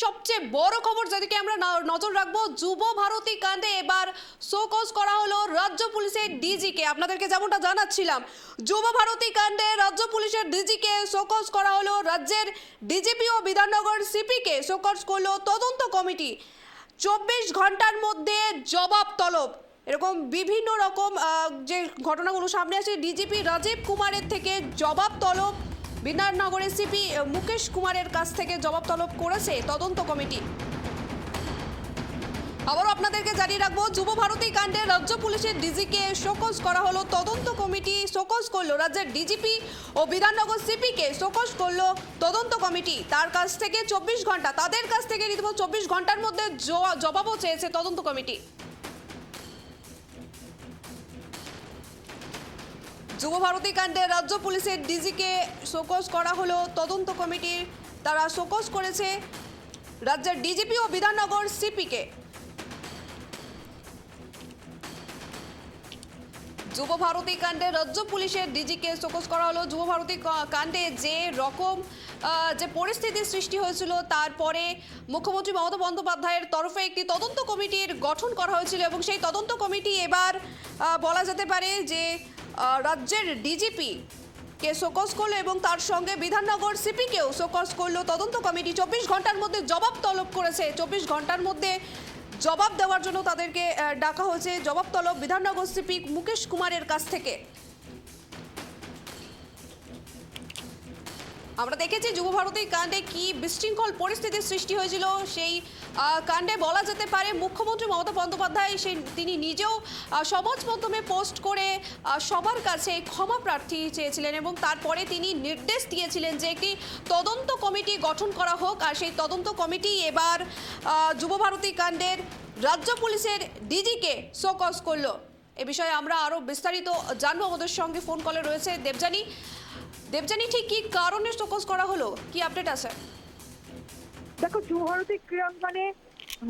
সবচেয়ে বড় খবর যেদিকে আমরা নজর রাখবো, যুব ভারতী কাণ্ডে এবার শোকজ করা হলো রাজ্য পুলিশের ডিজিকে। আপনাদেরকে যেমনটা জানাচ্ছিলাম, যুব ভারতী কাণ্ডে রাজ্য পুলিশের ডিজিকে শোকজ করা হলো। রাজ্যের ডিজিপি ও বিধাননগর সিপিকে শোকজ করলো তদন্ত কমিটি। 24 ঘন্টার মধ্যে জবাব তলব, এরকম বিভিন্ন রকম যে ঘটনাগুলো সামনে আসে। ডিজিপি রাজীব কুমারের থেকে জবাব তলব, বিধাননগরের সিপি মুকেশ কুমারের কাছ থেকে জবাব তলব করেছে তদন্ত কমিটি। আবারও আপনাদেরকে জানিয়ে রাখবো, যুব ভারতী কাণ্ডে রাজ্য পুলিশের ডিজিকে শোকজ করা হলো তদন্ত কমিটি। শোকজ করলো রাজ্যের ডিজিপি ও বিধাননগর সিপিকে শোকজ করলো তদন্ত কমিটি। তার কাছ থেকে 24 ঘন্টা, তাদের কাছ থেকে রীতিমতো 24 ঘন্টার মধ্যে জবাবও চেয়েছে তদন্ত কমিটি। যুব ভারতী কাণ্ডে রাজ্য পুলিশের ডিজিকে শোকজ করা হলো তদন্ত কমিটির। তারা শোকজ করেছে রাজ্যের ডিজিপি ও বিধাননগর সিপিকে। যুব ভারতী কাণ্ডে রাজ্য পুলিশের ডিজিকে শোকজ করা হলো। যুব ভারতী কাণ্ডে যে রকম যে পরিস্থিতি সৃষ্টি হয়েছিল, তারপরে মুখ্যমন্ত্রী মমতা বন্দ্যোপাধ্যায়ের তরফে একটি তদন্ত কমিটির গঠন করা হয়েছিল এবং সেই তদন্ত কমিটি এবার বলা যেতে পারে যে রাজ্যের ডিজিপি কে শোকজ করলো এবং তার সঙ্গে বিধাননগর সিপিকেও শোকজ করলো তদন্ত কমিটি। 24 ঘন্টার মধ্যে জবাব তলব করেছে। 24 ঘন্টার মধ্যে জবাব দেওয়ার জন্য তাদেরকে ডাকা হয়েছে। জবাব তলব বিধাননগর সিপি মুকেশ কুমারের কাছ থেকে। আমরা দেখেছি যুব ভারতী কাণ্ডে কি বিশৃঙ্খল পরিস্থিতির সৃষ্টি হয়েছিল। সেই কাণ্ডে বলা যেতে পারে মুখ্যমন্ত্রী মমতা বন্দ্যোপাধ্যায় তিনি নিজেও সমাজ মাধ্যমে পোস্ট করে সবার কাছে ক্ষমা প্রার্থী চেয়েছিলেন এবং তারপরে তিনি নির্দেশ দিয়েছিলেন যে একটি তদন্ত কমিটি গঠন করা হোক। আর সেই তদন্ত কমিটি এবার যুব ভারতী কাণ্ডের রাজ্য পুলিশের ডিজিকে শোকজ করলো। এ বিষয়ে আমরা আরও বিস্তারিত জানবো। আমাদের সঙ্গে ফোন কলে রয়েছে দেবযানী। দেবযানী, ঠিক কি কারণে শোকজ করা হলো, কি আপডেট আছে? দেখো, যুব ভারতী ক্রীড়াঙ্গনে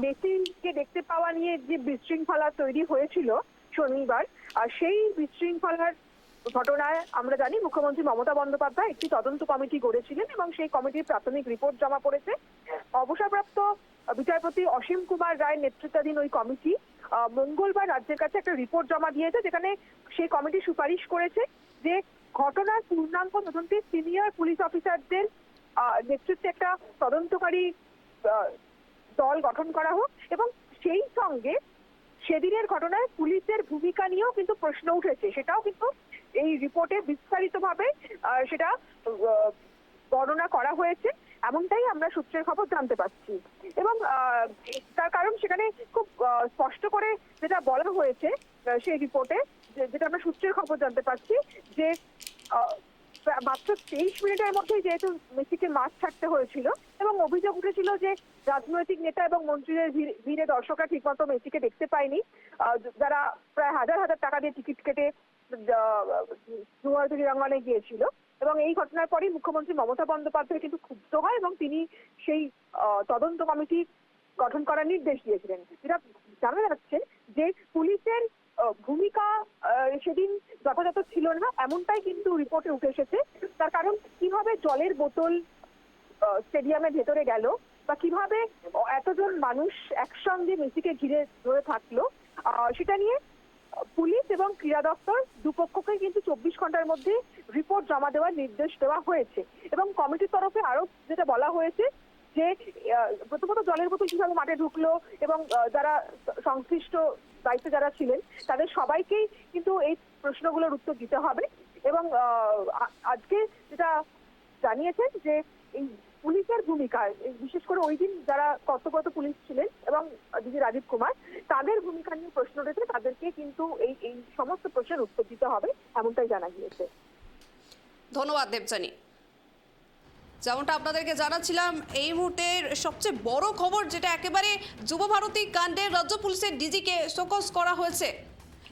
মেসিকে দেখতে পাওয়া নিয়ে যে বিশৃঙ্খলা তৈরি হয়েছিল শনিবার, আর সেই বিশৃঙ্খলার ঘটনায় আমরা জানি মুখ্যমন্ত্রী মমতা বন্দ্যোপাধ্যায় একটি তদন্ত কমিটি গড়েছিলেন এবং সেই কমিটির প্রাথমিক রিপোর্ট জমা পড়েছে। অবসরপ্রাপ্ত বিচারপতি অসীম কুমার রায় নেতৃত্বাধীন ওই কমিটি মঙ্গলবার রাজ্যের কাছে একটা রিপোর্ট জমা দিয়েছে, যেখানে সেই কমিটি সুপারিশ করেছে যে ঘটনার পূর্ণাঙ্গ তদন্তে সিনিয়র পুলিশ অফিসারদের নেতৃত্বে একটা তদন্তকারী দল গঠন করা হোক এবং সেই সঙ্গে সেদিনের ঘটনায় পুলিশের ভূমিকা নিয়েও কিন্তু প্রশ্ন উঠেছে। সেটাও কিন্তু এই রিপোর্টে বিস্তারিতভাবে সেটা বর্ণনা করা হয়েছে, এমনটাই আমরা সূত্রের খবর জানতে পারছি। এবং তার কারণ সেখানে খুব স্পষ্ট করে যেটা বলা হয়েছে সেই রিপোর্টে, যেটা আমরা সূত্রের খবর জানতে পারছি, যে মাত্র 23 মিনিটের মধ্যেই যেহেতু মেসিকে মাঠ ছাড়তে হয়েছিল এবং অভিযোগ উঠেছিল যে রাজনৈতিক নেতা এবং মন্ত্রীদের ভিড়ে দর্শকরা ঠিকমতো মেসিকে দেখতে পায়নি, যারা প্রায় হাজার হাজার টাকা দিয়ে টিকিট কেটে যুব ভারতী ক্রীড়াঙ্গনে গিয়েছিল। এবং এই ঘটনার পরেই মুখ্যমন্ত্রী মমতা বন্দ্যোপাধ্যায় কিন্তু ক্ষুব্ধ হয় এবং তিনি সেই তদন্ত কমিটি গঠন করার নির্দেশ দিয়েছিলেন। যেটা জানা যাচ্ছে যে পুলিশের ভূমিকা সেদিন যথাযথ ছিল না, এমনটাই কিন্তু রিপোর্টে উঠে এসেছে। তার কারণ কিভাবে জলের বোতল স্টেডিয়ামের ভেতরে গেল বা কিভাবে এতজন মানুষ একসঙ্গে মেসিকে ঘিরে ধরে থাকলো, সেটা নিয়ে পুলিশ এবং ক্রীড়া দপ্তর দুপক্ষকে কিন্তু 24 ঘন্টার মধ্যে রিপোর্ট জমা দেওয়ার নির্দেশ দেওয়া হয়েছে। এবং কমিটির তরফে আরো যেটা বলা হয়েছে যে প্রথমত জলের বোতল কিভাবে মাঠে ঢুকলো এবং যারা সংশ্লিষ্ট দায়িত্বে যারা ছিলেন তাদের সবাইকেই কিন্তু এই প্রশ্নগুলোর উত্তর দিতে হবে। এবং আজকে যেটা জানিয়েছেন যে এই পুলিশের ভূমিকা, বিশেষ করে ওই দিন যারা কর্তব্যরত পুলিশ ছিলেন এবং ডিজি রাজীব কুমার, তাদের ভূমিকা নিয়ে প্রশ্ন রয়েছে, তাদেরকে কিন্তু এই সমস্ত প্রশ্নের উত্তর দিতে হবে, এমনটাই জানা গিয়েছে। ধন্যবাদ দেবযানী। যেমনটা আপনাদেরকে জানাচ্ছিলাম, এই মুহূর্তের সবচেয়ে বড় খবর যেটা একেবারে যুব ভারতী কাণ্ডে রাজ্য পুলিশের ডিজিকে শোকজ করা হয়েছে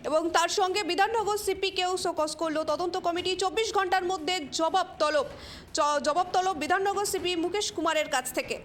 এবং তার সঙ্গে বিধাননগর সিপিকেও শোকজ করলো তদন্ত কমিটি। 24 ঘন্টার মধ্যে জবাব তলব বিধাননগর সিপি মুকেশ কুমারের কাছ থেকে।